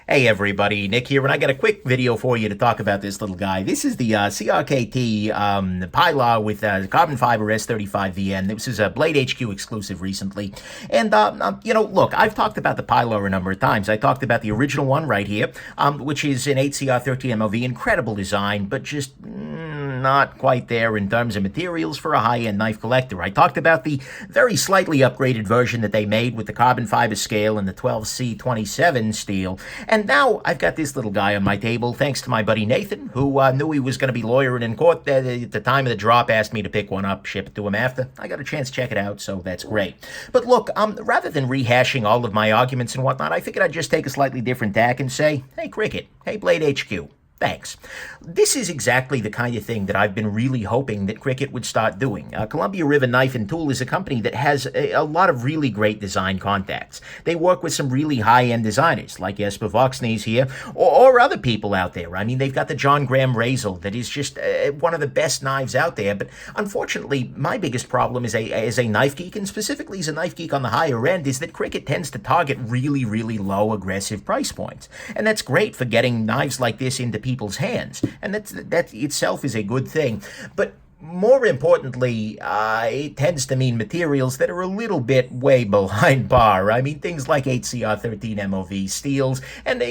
Hey everybody, Nick here, and I got a quick video for you to talk about this little guy. This is the CRKT Pilar with carbon fiber S35VN. This is a BladeHQ exclusive recently. And, look, I've talked about the Pilar a number of times. I talked about the original one right here, which is an 8CR13MOV. Incredible design, but just not quite there in terms of materials for a high-end knife collector. I talked about the very slightly upgraded version that they made with the carbon fiber scale and the 12C27 steel. And now I've got this little guy on my table, thanks to my buddy Nathan, who knew he was going to be lawyering in court at the time of the drop, asked me to pick one up, ship it to him after. I got a chance to check it out, so that's great. But look, rather than rehashing all of my arguments and whatnot, I figured I'd just take a slightly different tack and say, hey, Cricket, hey, BladeHQ. Thanks. This is exactly the kind of thing that I've been really hoping that Cricket would start doing. Columbia River Knife and Tool is a company that has a lot of really great design contacts. They work with some really high-end designers, like Jesper Voxnes here, or other people out there. I mean, they've got the John Graham Razel that is just one of the best knives out there. But unfortunately, my biggest problem as a knife geek, and specifically as a knife geek on the higher end, is that Cricket tends to target really, really low, aggressive price points. And that's great for getting knives like this into people's hands, and that itself is a good thing. But more importantly, it tends to mean materials that are a little bit way behind par. I mean, things like 8CR13 MOV steels, and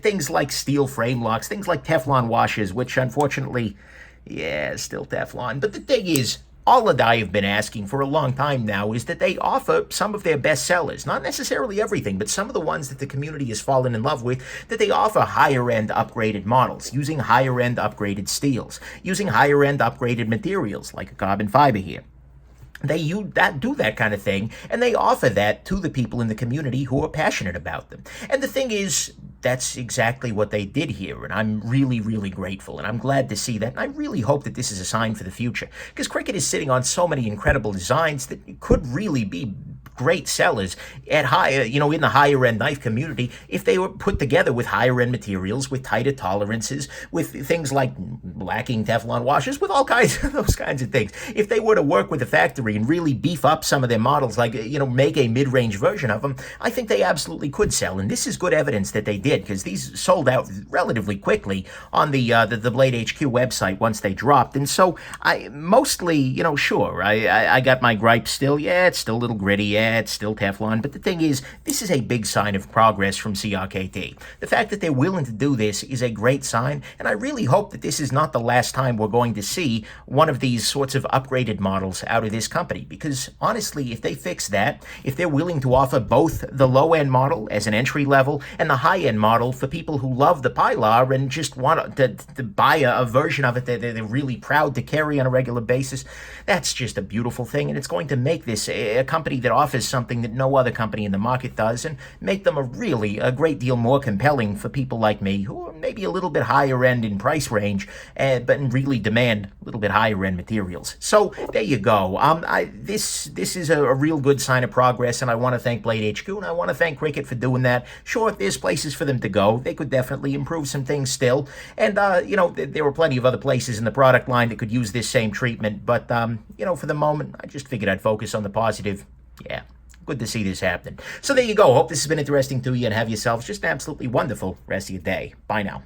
things like steel frame locks, things like Teflon washers, which unfortunately, yeah, still Teflon. But the thing is, all that I have been asking for a long time now is that they offer some of their best sellers, not necessarily everything, but some of the ones that the community has fallen in love with, that they offer higher-end upgraded models, using higher-end upgraded steels, using higher-end upgraded materials, like a carbon fiber here. They do that kind of thing, and they offer that to the people in the community who are passionate about them. And the thing is, that's exactly what they did here, and I'm really, really grateful, and I'm glad to see that, and I really hope that this is a sign for the future, because Cricket is sitting on so many incredible designs that could really be great sellers at in the higher end knife community if they were put together with higher end materials, with tighter tolerances, with things like lacking Teflon washers, with all kinds of those kinds of things. If they were to work with the factory and really beef up some of their models, like, make a mid-range version of them, I think they absolutely could sell. And this is good evidence that they did, because these sold out relatively quickly on the BladeHQ website once they dropped. And so I mostly, sure, I got my gripes still. Yeah, it's still a little gritty. Yeah, it's still Teflon, but the thing is, this is a big sign of progress from CRKT. The fact that they're willing to do this is a great sign, and I really hope that this is not the last time we're going to see one of these sorts of upgraded models out of this company, because honestly, if they fix that, if they're willing to offer both the low-end model as an entry level and the high-end model for people who love the Pilar and just want to buy a version of it that they're really proud to carry on a regular basis, that's just a beautiful thing, and it's going to make this a company that offers something that no other company in the market does, and make them a great deal more compelling for people like me, who are maybe a little bit higher end in price range, but really demand a little bit higher end materials. So there you go. This is a real good sign of progress, and I want to thank BladeHQ, and I want to thank Cricket for doing that. Sure, if there's places for them to go, they could definitely improve some things still, and there were plenty of other places in the product line that could use this same treatment, but for the moment, I just figured I'd focus on the positive. Yeah, good to see this happen. So there you go. Hope this has been interesting to you, and have yourselves just an absolutely wonderful rest of your day. Bye now.